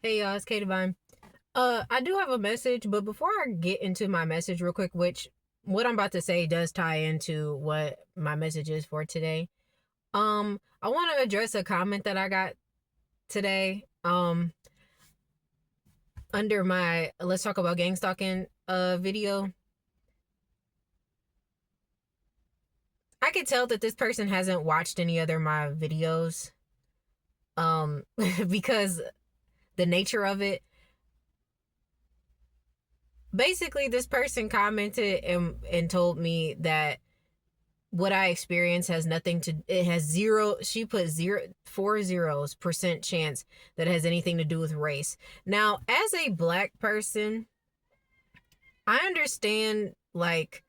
Hey y'all, it's Katie Vine. I do have a message, but before I get into my message real quick, which what I'm about to say does tie into what my message is for today. I want to address a comment that I got today. Under my Let's Talk About Gang Stalking video. I could tell that this person hasn't watched any other of my videos. Because the nature of it. Basically, this person commented and told me that what I experience has nothing to, it has zero, she put 4 zeros% chance that it has anything to do with race. Now, as a black person, I understand, like,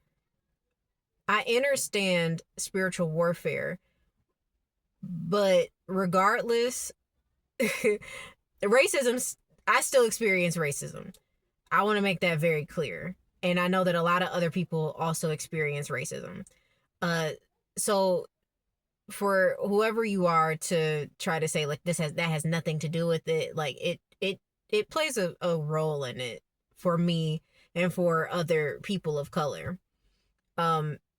I understand spiritual warfare, but regardless, racism, I still experience racism. I want to make that very clear. And I know that a lot of other people also experience racism. Uh, so for whoever you are to try to say like that has nothing to do with it, like it plays a role in it for me and for other people of color.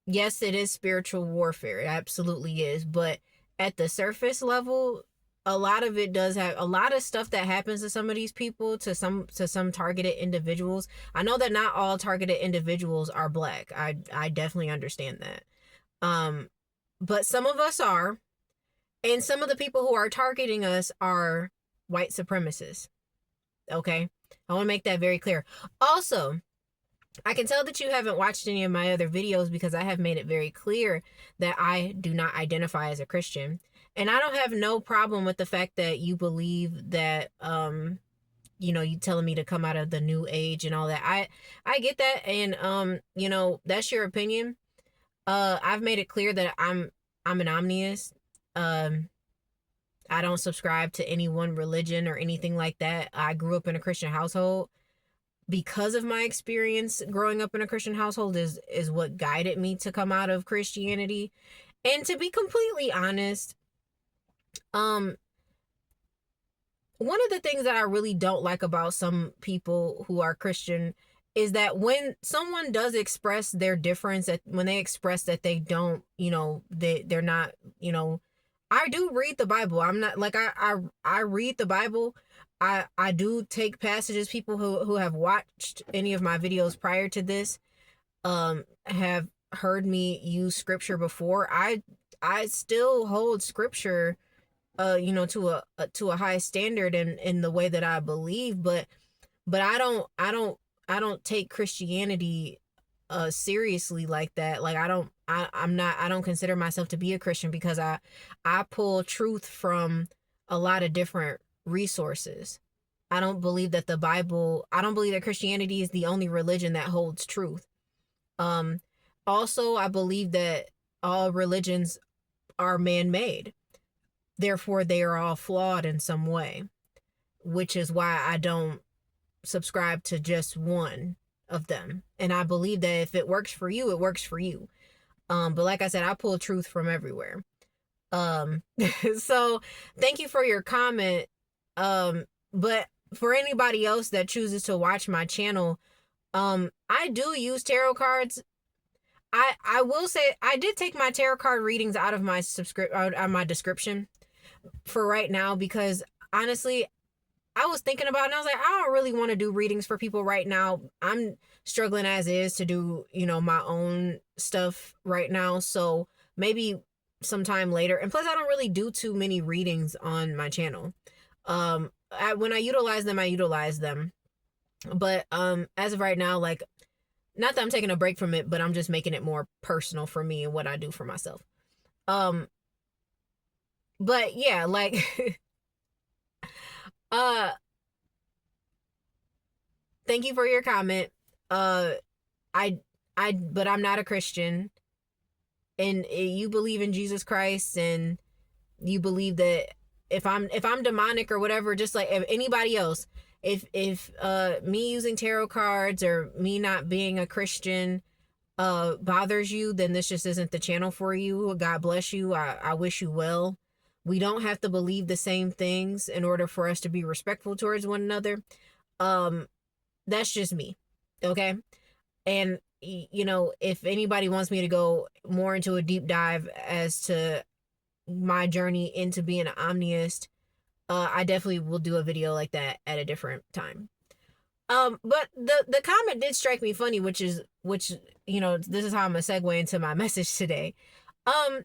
Yes, it is spiritual warfare. It absolutely is, but at the surface level, a lot of it does have a lot of stuff that happens to some of these people, to some targeted individuals. I know that not all targeted individuals are black. I definitely understand that. Um, but some of us are, and some of the people who are targeting us are white supremacists. Okay? I want to make that very clear. Also, I can tell that you haven't watched any of my other videos because I have made it very clear that I do not identify as a Christian. And I don't have no problem with the fact that you believe that you telling me to come out of the new age and all that. I get that, and that's your opinion. I've made it clear that I'm an omniist. Um I don't subscribe to any one religion or anything like that. I grew up in a Christian household. Because of my experience growing up in a Christian household is what guided me to come out of Christianity. And to be completely honest, um one of the things that I really don't like about some people who are Christian is that when someone does express their difference, that when they express that they don't, they're not, I do read the Bible. I'm not like I read the Bible. I do take passages. People who have watched any of my videos prior to this have heard me use scripture before. I still hold scripture to a high standard in the way that I believe, but I don't take Christianity seriously like that. Like I don't consider myself to be a Christian because I pull truth from a lot of different resources. I don't believe that I don't believe that Christianity is the only religion that holds truth. Um Also, I believe that all religions are man-made. Therefore, they are all flawed in some way, which is why I don't subscribe to just one of them. And I believe that if it works for you, it works for you. But like I said, I pull truth from everywhere. Um, so thank you for your comment. But for anybody else that chooses to watch my channel, I do use tarot cards. I will say I did take my tarot card readings out of my out of my description for right now because honestly, I was thinking about it and I was like, I don't really want to do readings for people right now. I'm struggling as is to do, my own stuff right now. So maybe sometime later. And plus I don't really do too many readings on my channel. When I utilize them, I utilize them. But as of right now, like, not that I'm taking a break from it, but I'm just making it more personal for me and what I do for myself. Um but yeah, like uh thank you for your comment. Uh, I, but I'm not a Christian, and you believe in Jesus Christ, and you believe that if I'm demonic or whatever, just like if anybody else, if me using tarot cards or me not being a Christian bothers you, then this just isn't the channel for you. God bless you. I wish you well. We don't have to believe the same things in order for us to be respectful towards one another. Um, that's just me. Okay. And, you know, if anybody wants me to go more into a deep dive as to my journey into being an omniist, I definitely will do a video like that at a different time. But the comment did strike me funny, which you know, this is how I'm gonna segue into my message today. Um,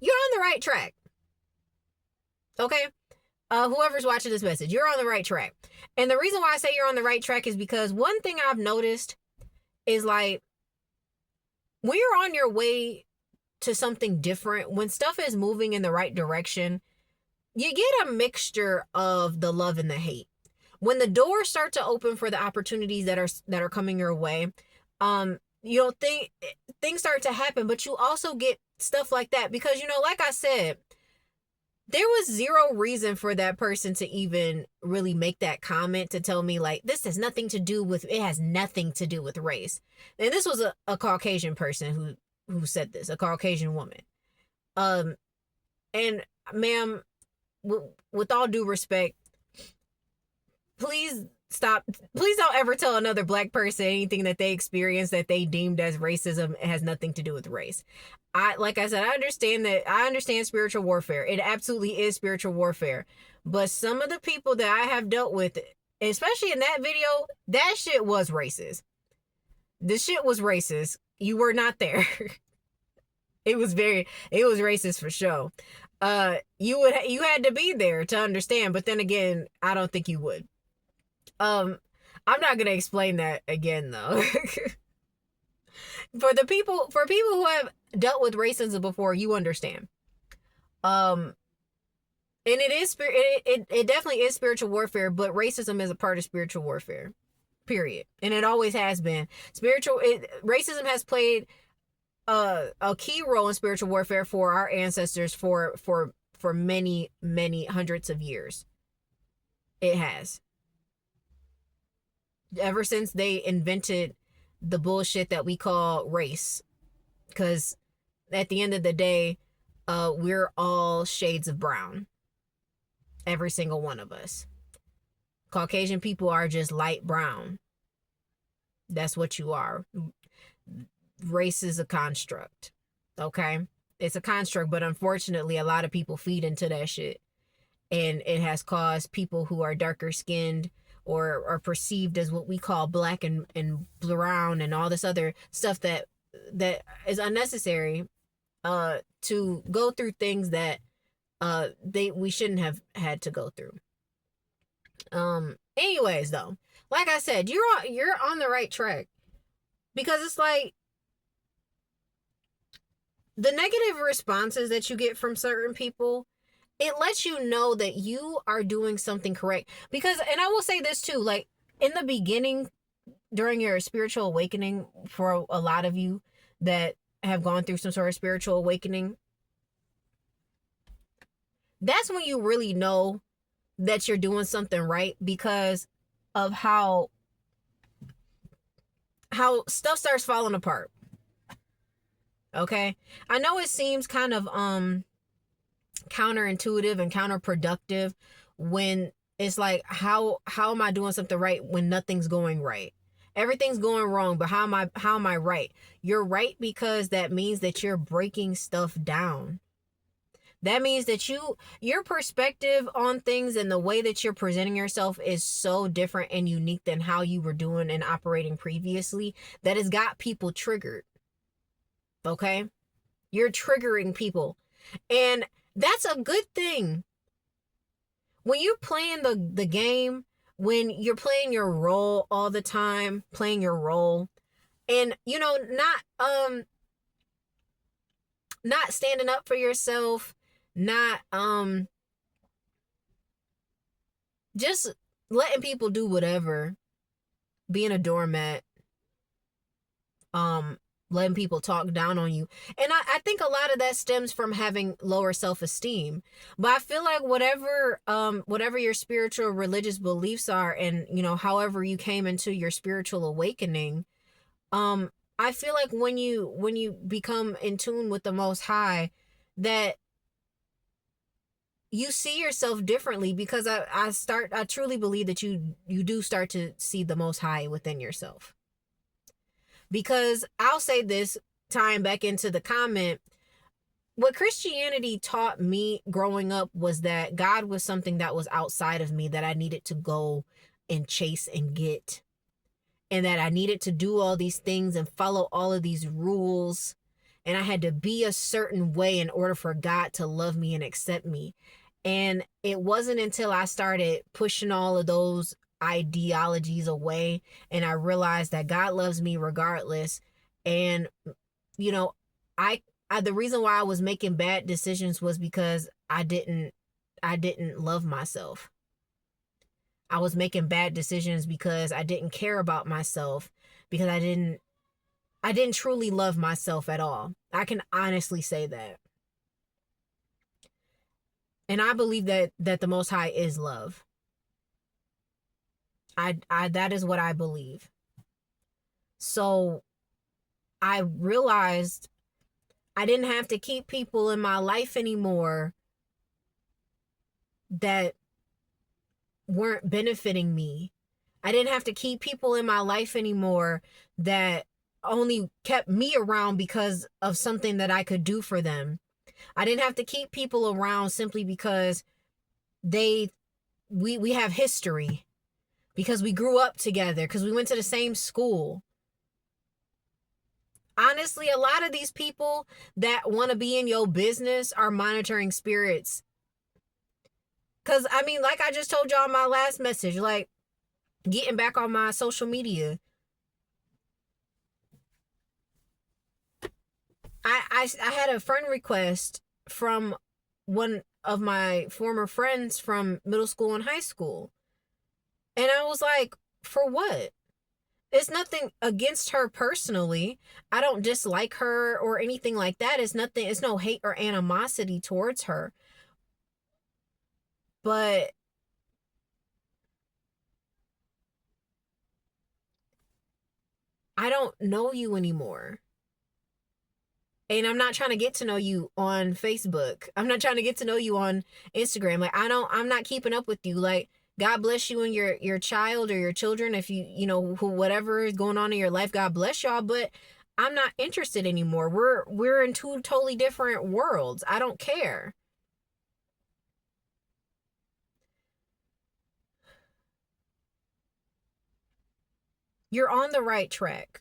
you're on the right track. Okay. Whoever's watching this message, you're on the right track. And the reason why I say you're on the right track is because one thing I've noticed is like when you're on your way to something different, when stuff is moving in the right direction, you get a mixture of the love and the hate. When the doors start to open for the opportunities that are coming your way, you know, things start to happen, but you also get stuff like that because, you know, like I said, there was zero reason for that person to even really make that comment to tell me like this has nothing to do with it has nothing to do with race. And this was a Caucasian person who said this, a Caucasian woman. And ma'am, with all due respect, please stop. Please don't ever tell another black person anything that they experienced that they deemed as racism. It has nothing to do with race. Like I said, I understand spiritual warfare. It absolutely is spiritual warfare. But some of the people that I have dealt with, especially in that video, that shit was racist. The shit was racist. You were not there. It was racist for sure. You had to be there to understand, but then again, I don't think you would. I'm not gonna explain that again though. For people who have dealt with racism before, you understand. And it definitely is spiritual warfare, but racism is a part of spiritual warfare. Period. And it always has been. Racism has played a key role in spiritual warfare for our ancestors for many, many hundreds of years. It has. Ever since they invented the bullshit that we call race. Because at the end of the day, we're all shades of brown. Every single one of us. Caucasian people are just light brown. That's what you are. Race is a construct. Okay? It's a construct, but unfortunately, a lot of people feed into that shit. And it has caused people who are darker skinned or are perceived as what we call black and brown and all this other stuff that is unnecessary to go through things that we shouldn't have had to go through. Anyways though, like I said, you're on the right track because it's like the negative responses that you get from certain people, it lets you know that you are doing something correct. Because, and I will say this too, like in the beginning, during your spiritual awakening, for a lot of you that have gone through some sort of spiritual awakening, that's when you really know that you're doing something right because of how stuff starts falling apart. Okay? I know it seems kind of counterintuitive and counterproductive when it's like how am I doing something right when nothing's going right? Everything's going wrong, but how am I right? You're right because that means that you're breaking stuff down. That means that your perspective on things and the way that you're presenting yourself is so different and unique than how you were doing and operating previously that it's got people triggered. Okay? You're triggering people. And that's a good thing. When you're playing the game, when you're playing your role all the time, playing your role, and you know, not standing up for yourself, not just letting people do whatever, being a doormat, letting people talk down on you. And I think a lot of that stems from having lower self-esteem. But I feel like whatever your spiritual religious beliefs are, and you know, however you came into your spiritual awakening, I feel like when you become in tune with the Most High, that you see yourself differently, because I truly believe that you do start to see the Most High within yourself. Because I'll say this, tying back into the comment, what Christianity taught me growing up was that God was something that was outside of me that I needed to go and chase and get. And that I needed to do all these things and follow all of these rules. And I had to be a certain way in order for God to love me and accept me. And it wasn't until I started pushing all of those ideologies away and I realized that God loves me regardless. And, you know, I, the reason why I was making bad decisions was because I didn't love myself. I was making bad decisions because I didn't care about myself, because I didn't truly love myself at all. I can honestly say that. And I believe that the Most High is love. I that is what I believe. So I realized I didn't have to keep people in my life anymore that weren't benefiting me. I didn't have to keep people in my life anymore that only kept me around because of something that I could do for them. I didn't have to keep people around simply because we have history, because we grew up together, because we went to the same school. Honestly, a lot of these people that want to be in your business are monitoring spirits. Because, I mean, like I just told y'all in my last message, like, getting back on my social media, I had a friend request from one of my former friends from middle school and high school. And I was like, for what? It's nothing against her personally. I don't dislike her or anything like that. It's no hate or animosity towards her. But I don't know you anymore. And I'm not trying to get to know you on Facebook. I'm not trying to get to know you on Instagram. Like, I'm not keeping up with you. Like, God bless you and your child or your children. If whatever is going on in your life, God bless y'all. But I'm not interested anymore. We're in two totally different worlds. I don't care. You're on the right track.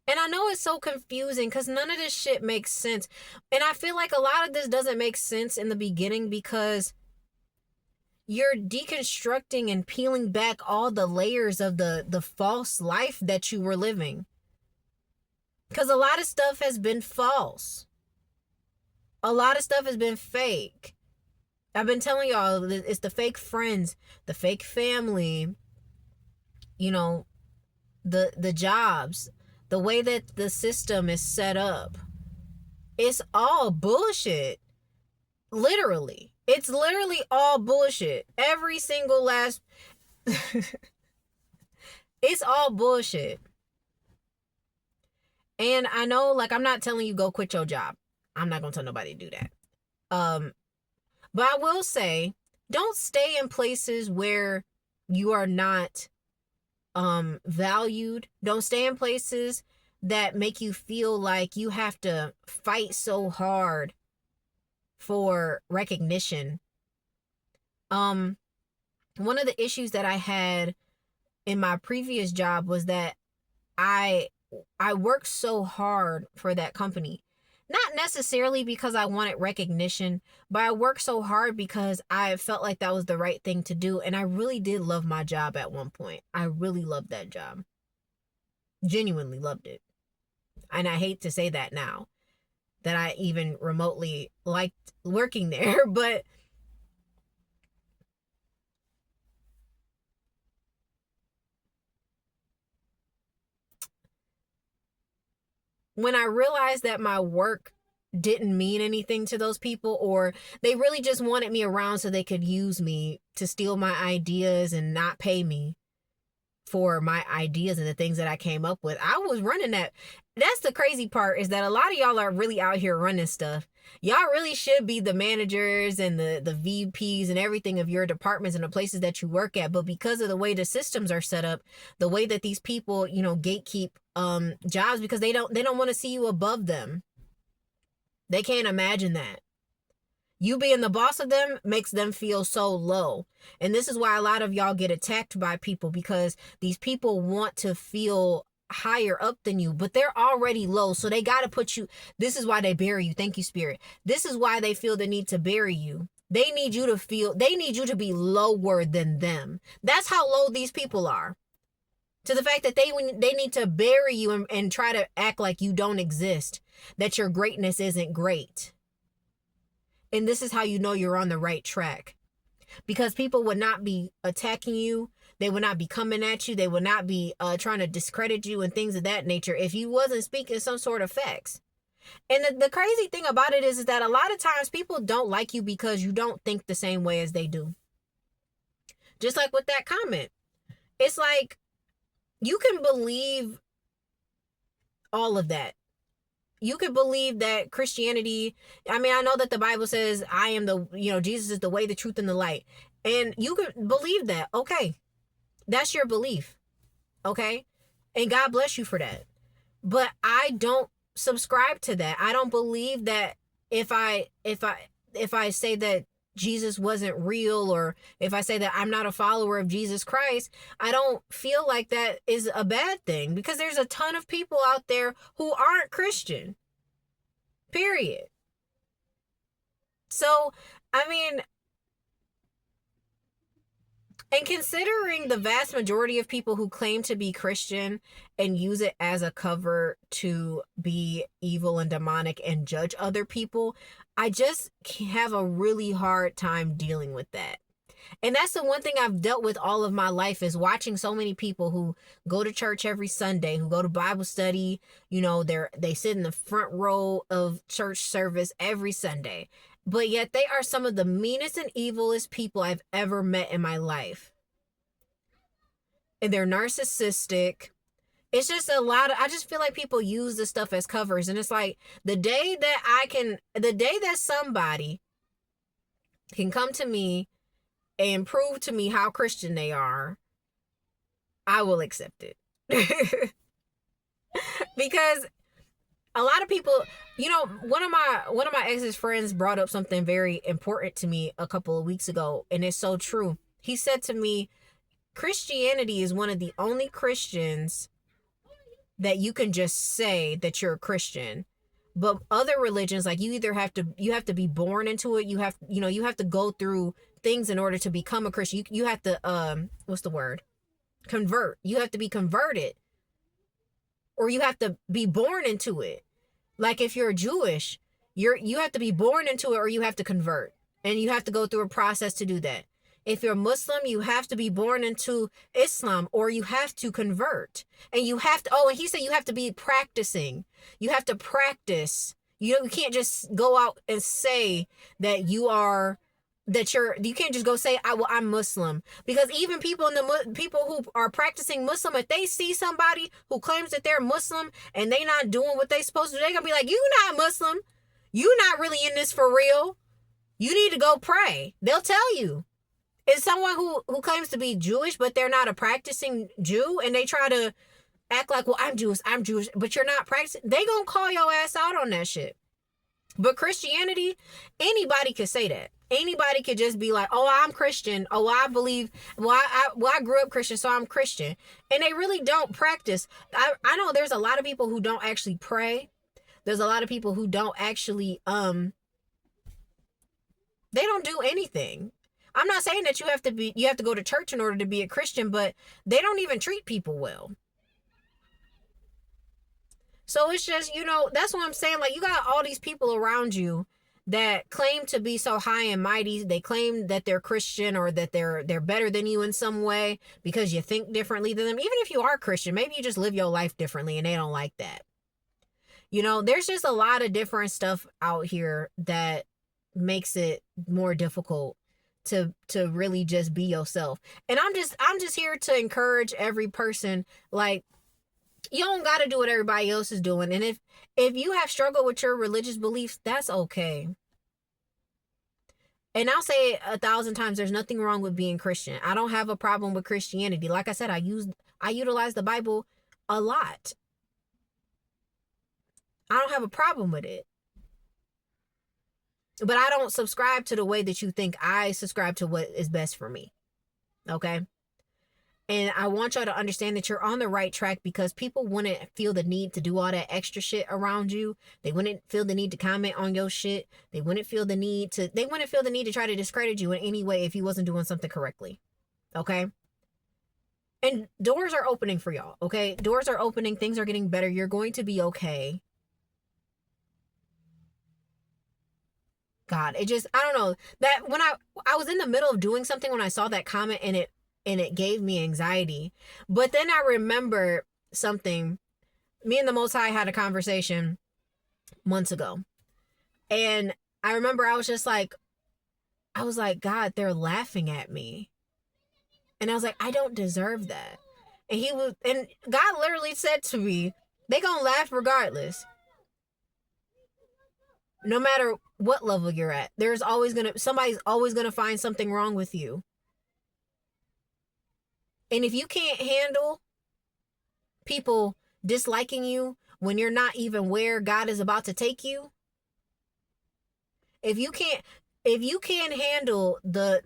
And I know it's so confusing because none of this shit makes sense. And I feel like a lot of this doesn't make sense in the beginning because you're deconstructing and peeling back all the layers of the false life that you were living. Because a lot of stuff has been false. A lot of stuff has been fake. I've been telling y'all, it's the fake friends, the fake family, the jobs, the way that the system is set up. It's all bullshit. Literally. It's literally all bullshit. Every single last... It's all bullshit. And I know, like, I'm not telling you go quit your job. I'm not gonna tell nobody to do that. But I will say, don't stay in places where you are not valued. Don't stay in places that make you feel like you have to fight so hard for recognition. One of the issues that I had in my previous job was that I worked so hard for that company. Not necessarily because I wanted recognition, but I worked so hard because I felt like that was the right thing to do. And I really did love my job at one point. I really loved that job. Genuinely loved it. And I hate to say that now, that I even remotely liked working there, but when I realized that my work didn't mean anything to those people, or they really just wanted me around so they could use me to steal my ideas and not pay me for my ideas and the things that I came up with. I was running that. That's the crazy part, is that a lot of y'all are really out here running stuff. Y'all really should be the managers and the VPs and everything of your departments and the places that you work at. But because of the way the systems are set up, the way that these people, gatekeep jobs, because they don't want to see you above them. They can't imagine that. You being the boss of them makes them feel so low. And this is why a lot of y'all get attacked by people, because these people want to feel higher up than you, but they're already low. So they got to put you, this is why they bury you. Thank you, Spirit. This is why they feel the need to bury you. They need you to be lower than them. That's how low these people are. To the fact that they need to bury you and try to act like you don't exist, that your greatness isn't great. And this is how you know you're on the right track. Because people would not be attacking you. They would not be coming at you. They would not be trying to discredit you and things of that nature if you wasn't speaking some sort of facts. And the crazy thing about it is that a lot of times people don't like you because you don't think the same way as they do. Just like with that comment. It's like, you can believe all of that. You could believe that Christianity, I mean, I know that the Bible says I am Jesus is the way, the truth, and the light. And you could believe that. Okay. That's your belief. Okay. And God bless you for that. But I don't subscribe to that. I don't believe that if I say that Jesus wasn't real, or if I say that I'm not a follower of Jesus Christ, I don't feel like that is a bad thing, because there's a ton of people out there who aren't Christian. Period. So, I mean, and considering the vast majority of people who claim to be Christian and use it as a cover to be evil and demonic and judge other people, I just have a really hard time dealing with that. And that's the one thing I've dealt with all of my life, is watching so many people who go to church every Sunday, who go to Bible study, they sit in the front row of church service every Sunday. But yet they are some of the meanest and evilest people I've ever met in my life. And they're narcissistic. It's just I just feel like people use this stuff as covers. And it's like, the day that somebody can come to me and prove to me how Christian they are, I will accept it. Because a lot of people, one of my ex's friends brought up something very important to me a couple of weeks ago, and it's so true. He said to me, Christianity is one of the only Christians that you can just say that you're a Christian. But other religions, like, you have to be born into it. You have to go through things in order to become a Christian. You have to what's the word? Convert. You have to be converted, or you have to be born into it. Like, if you're Jewish, you have to be born into it, or you have to convert, and you have to go through a process to do that. If you're Muslim, you have to be born into Islam, or you have to convert. And you have to, and he said you have to be practicing. You have to practice. You can't just go out and say that you can't just go say, I'm Muslim. Because even people who are practicing Muslim, if they see somebody who claims that they're Muslim and they not doing what they supposed to do, they're going to be like, you not Muslim. You not really in this for real. You need to go pray. They'll tell you. It's someone who claims to be Jewish, but they're not a practicing Jew, and they try to act like, well, I'm Jewish, but you're not practicing. They gonna call your ass out on that shit. But Christianity, anybody could say that. Anybody could just be like, oh, I'm Christian. Oh, I believe, I grew up Christian, so I'm Christian. And they really don't practice. I know there's a lot of people who don't actually pray. There's a lot of people who don't actually, they don't do anything. I'm not saying that you have to go to church in order to be a Christian, but they don't even treat people well. So it's just, that's what I'm saying. Like, you got all these people around you that claim to be so high and mighty. They claim that they're Christian, or that they're better than you in some way because you think differently than them. Even if you are Christian, maybe you just live your life differently and they don't like that. There's just a lot of different stuff out here that makes it more difficult to really just be yourself. And I'm just here to encourage every person. Like, you don't got to do what everybody else is doing. And if you have struggled with your religious beliefs, that's okay. And I'll say it 1,000 times, there's nothing wrong with being Christian. I don't have a problem with Christianity. Like I said, I utilize the Bible a lot. I don't have a problem with it. But I don't subscribe to the way that you think. I subscribe to what is best for me. Okay? And I want y'all to understand that you're on the right track, because people wouldn't feel the need to do all that extra shit around you. They wouldn't feel the need to comment on your shit. They wouldn't feel the need to try to discredit you in any way if you wasn't doing something correctly. Okay? And doors are opening for y'all. Okay? Doors are opening. Things are getting better. You're going to be okay. God, it just, I don't know, that when I was in the middle of doing something when I saw that comment, and it gave me anxiety. But then I remember something. Me and the Most High had a conversation months ago. And I remember I was like, God, they're laughing at me. And I was like, I don't deserve that. And God literally said to me, they gonna laugh regardless. No matter what level you're at, somebody's always gonna find something wrong with you. And if you can't handle people disliking you when you're not even where God is about to take you, if you can't handle but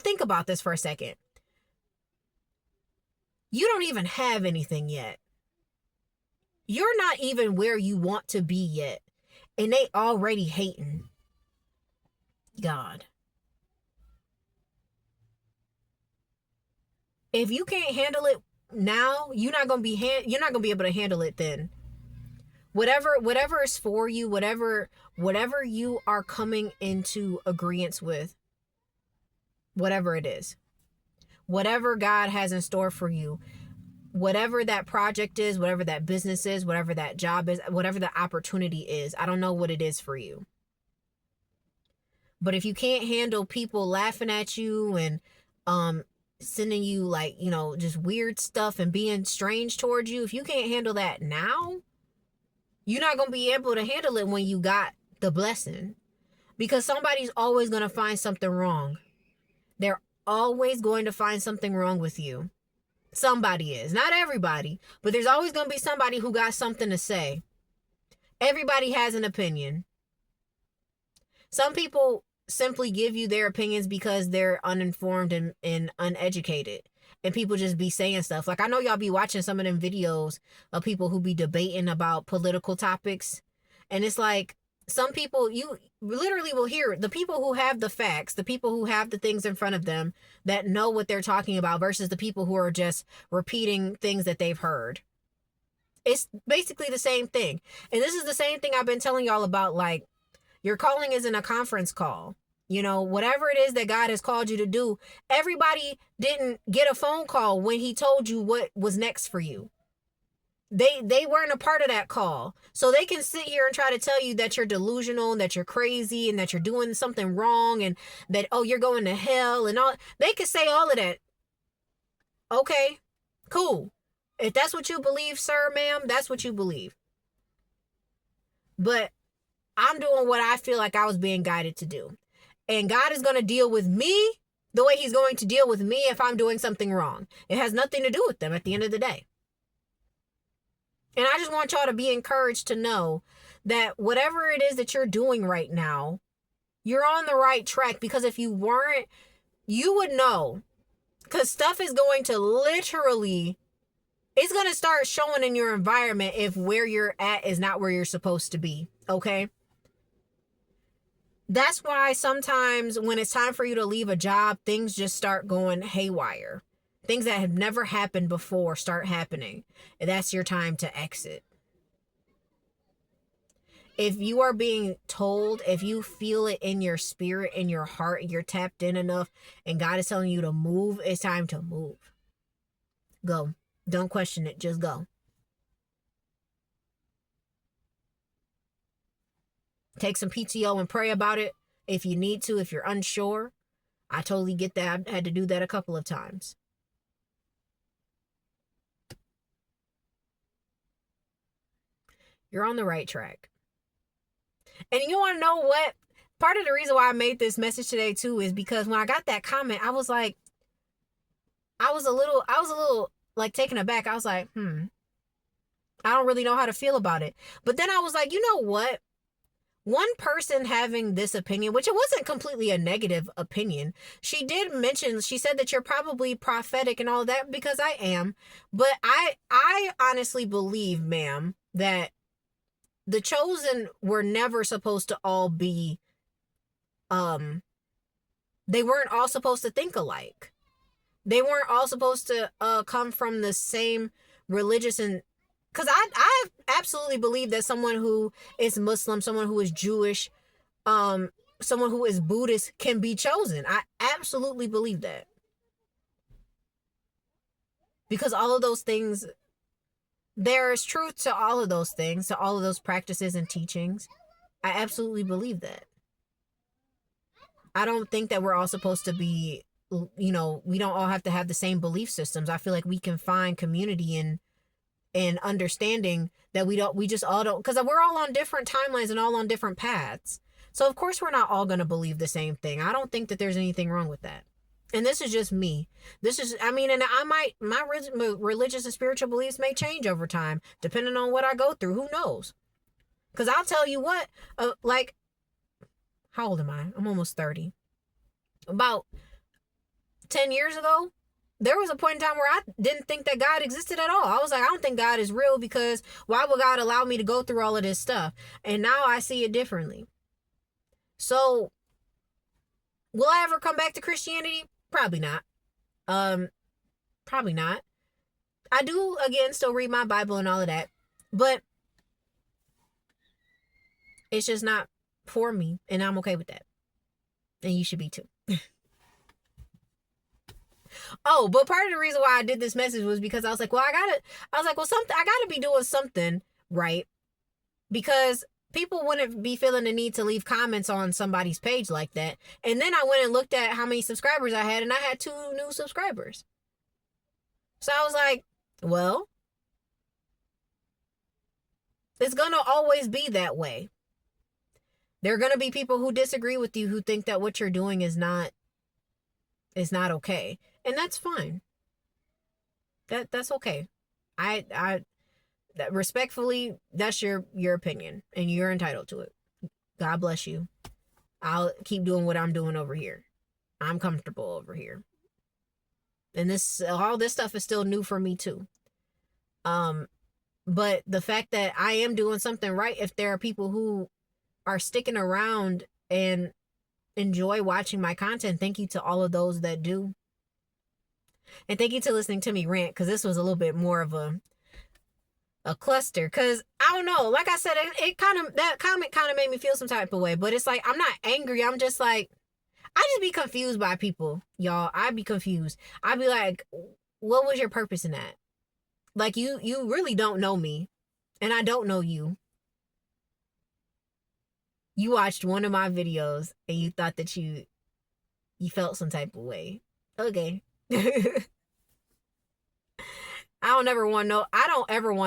think about this for a second. You don't even have anything yet. You're not even where you want to be yet. And they already hating. God. If you can't handle it now, you're not gonna be able to handle it then. Whatever is for you, whatever you are coming into agreement with, whatever it is, whatever God has in store for you, whatever that project is, whatever that business is, whatever that job is, whatever the opportunity is, I don't know what it is for you. But if you can't handle people laughing at you and sending you just weird stuff and being strange towards you, if you can't handle that now, you're not going to be able to handle it when you got the blessing. Because somebody's always going to find something wrong. They're always going to find something wrong with you. Somebody is. Not everybody, but there's always going to be somebody who got something to say. Everybody has an opinion. Some people simply give you their opinions because they're uninformed and uneducated. And people just be saying stuff. Like, I know y'all be watching some of them videos of people who be debating about political topics. And it's like, some people, you literally will hear the people who have the facts, the people who have the things in front of them that know what they're talking about, versus the people who are just repeating things that they've heard. It's basically the same thing. And this is the same thing I've been telling y'all about. Like, your calling isn't a conference call. Whatever it is that God has called you to do, everybody didn't get a phone call when he told you what was next for you. They weren't a part of that call. So they can sit here and try to tell you that you're delusional and that you're crazy and that you're doing something wrong and that, oh, you're going to hell and all. They could say all of that. Okay, cool. If that's what you believe, sir, ma'am, that's what you believe. But I'm doing what I feel like I was being guided to do. And God is going to deal with me the way he's going to deal with me if I'm doing something wrong. It has nothing to do with them at the end of the day. And I just want y'all to be encouraged to know that whatever it is that you're doing right now, you're on the right track. Because if you weren't, you would know. Because stuff is going to literally, it's going to start showing in your environment if where you're at is not where you're supposed to be. Okay? That's why sometimes when it's time for you to leave a job, things just start going haywire. Things that have never happened before start happening. And that's your time to exit. If you are being told, if you feel it in your spirit, in your heart, you're tapped in enough, and God is telling you to move, it's time to move. Go. Don't question it. Just go. Take some PTO and pray about it if you need to, if you're unsure. I totally get that. I had to do that a couple of times. You're on the right track. And you want to know what? Part of the reason why I made this message today too is because when I got that comment, I was like, I was a little like taken aback. I was like, I don't really know how to feel about it. But then I was like, you know what? One person having this opinion, which it wasn't completely a negative opinion. She did mention, she said that you're probably prophetic and all that, because I am. But I honestly believe, ma'am, that the chosen were never supposed to all be they weren't all supposed to think alike. They weren't all supposed to come from the same religious, and because I absolutely believe that someone who is Muslim, someone who is Jewish, someone who is Buddhist can be chosen. I absolutely believe that, because all of those things, there is truth to all of those things, to all of those practices and teachings. I absolutely believe that. I don't think that we're all supposed to be, we don't all have to have the same belief systems. I feel like we can find community and understanding that we just all don't, because we're all on different timelines and all on different paths. So of course we're not all going to believe the same thing. I don't think that there's anything wrong with that. And this is just me. And my religious and spiritual beliefs may change over time, depending on what I go through. Who knows? Because I'll tell you what, how old am I? I'm almost 30. About 10 years ago, there was a point in time where I didn't think that God existed at all. I was like, I don't think God is real, because why would God allow me to go through all of this stuff? And now I see it differently. So, will I ever come back to Christianity? Probably not. Probably not. I do, again, still read my Bible and all of that, but it's just not for me, and I'm okay with that. And you should be too. Oh, but part of the reason why I did this message was because I was like, I gotta be doing something right, because people wouldn't be feeling the need to leave comments on somebody's page like that. And then I went and looked at how many subscribers I had, and I had 2 new subscribers. So I was like, well, it's gonna always be that way. There are gonna be people who disagree with you, who think that what you're doing is not okay. And that's fine. That's okay. I respectfully, that's your opinion, and you're entitled to it. God bless you. I'll keep doing what I'm doing over here. I'm comfortable over here. And all this stuff is still new for me too. But the fact that I am doing something right, if there are people who are sticking around and enjoy watching my content, thank you to all of those that do. And thank you to listening to me rant, because this was a little bit more of a cluster, because I don't know, like I said, that comment kind of made me feel some type of way. But it's like, I'm not angry, I'm just like, I just be confused by people, y'all. I'd be confused. I'd be like, what was your purpose in that? Like, you really don't know me, and I don't know you. You watched one of my videos and you thought that you felt some type of way. Okay. I don't ever want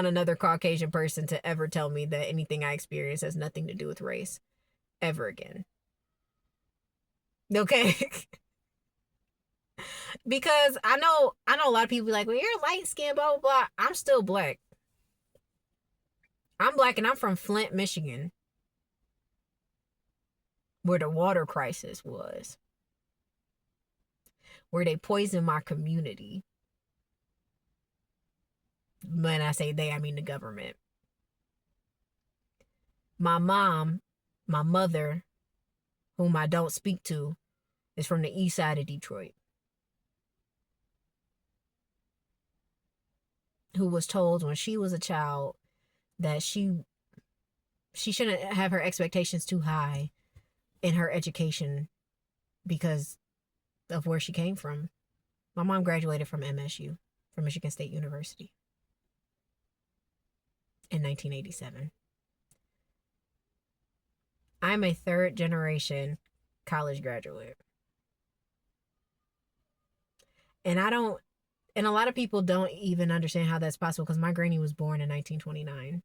another Caucasian person to ever tell me that anything I experience has nothing to do with race ever again. Okay? Because I know a lot of people be like, well, you're light skinned, blah, blah, blah. I'm still black. I'm black, and I'm from Flint, Michigan, where the water crisis was, where they poisoned my community. When I say they, I mean the government. My mother, whom I don't speak to, is from the east side of Detroit, who was told when she was a child that she shouldn't have her expectations too high in her education because of where she came from. My mom graduated from MSU, from Michigan State University, in 1987. I'm a 3rd generation college graduate. And I don't, and a lot of people don't even understand how that's possible because my granny was born in 1929.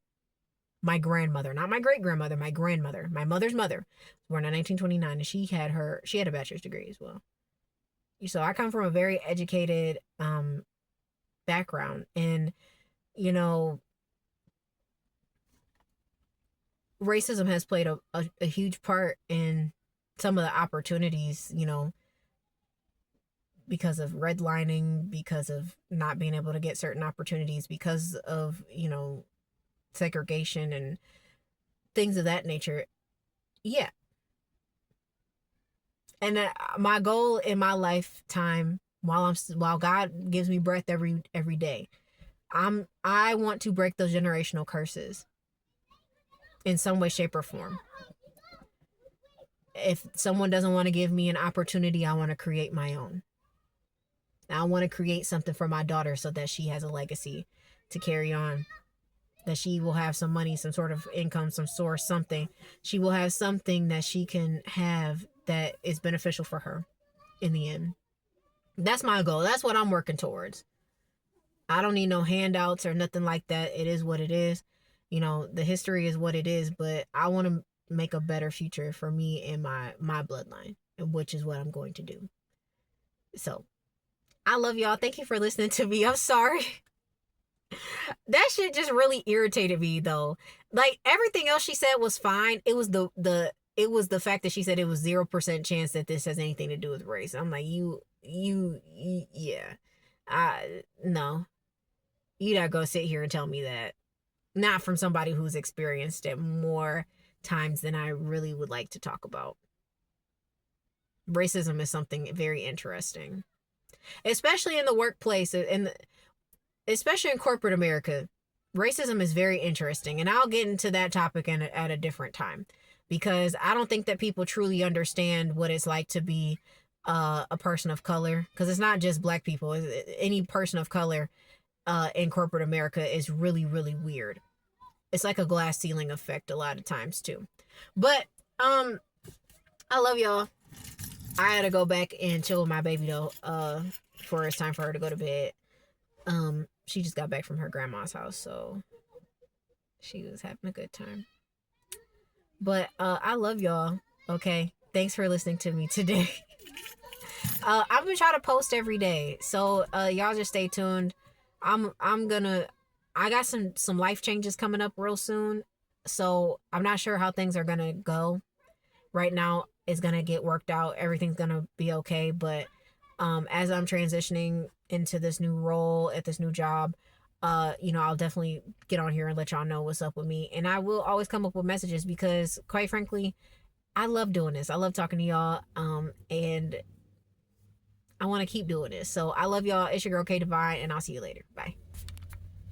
My grandmother, not my great grandmother, my grandmother, my mother's mother, was born in 1929, and she had a bachelor's degree as well. So I come from a very educated background, and you know, racism has played a huge part in some of the opportunities, because of redlining, because of not being able to get certain opportunities, because of, segregation and things of that nature. Yeah. And my goal in my lifetime, while God gives me breath every day, I want to break those generational curses in some way, shape, or form. If someone doesn't want to give me an opportunity, I want to create my own. I want to create something for my daughter so that she has a legacy to carry on, that she will have some money, some sort of income, some source, something. She will have something that she can have that is beneficial for her in the end. That's my goal. That's what I'm working towards. I don't need no handouts or nothing like that. It is what it is. The history is what it is, but I want to make a better future for me and my bloodline, which is what I'm going to do. So, I love y'all. Thank you for listening to me. I'm sorry. That shit just really irritated me though. Like everything else she said was fine. It was the fact that she said it was 0% chance that this has anything to do with race. I'm like, yeah. No. You gotta go sit here and tell me that. Not from somebody who's experienced it more times than I really would like to talk about. Racism is something very interesting, especially in the workplace, and especially in corporate America. Racism is very interesting, and I'll get into that topic at a different time, because I don't think that people truly understand what it's like to be a person of color, because it's not just black people. Any person of color in corporate America is really, really weird. It's like a glass ceiling effect a lot of times too. But I love y'all. I had to go back and chill with my baby though, before it's time for her to go to bed. She just got back from her grandma's house, so she was having a good time. But I love y'all. Okay, thanks for listening to me today. I'm gonna try to post every day, so y'all just stay tuned. I got some life changes coming up real soon, so I'm not sure how things are gonna go. Right now, it's gonna get worked out. Everything's gonna be okay, but as I'm transitioning into this new role at this new job, I'll definitely get on here and let y'all know what's up with me. And I will always come up with messages because, quite frankly, I love doing this. I love talking to y'all, and I want to keep doing this. So I love y'all. It's your girl K Divine, and I'll see you later. Bye.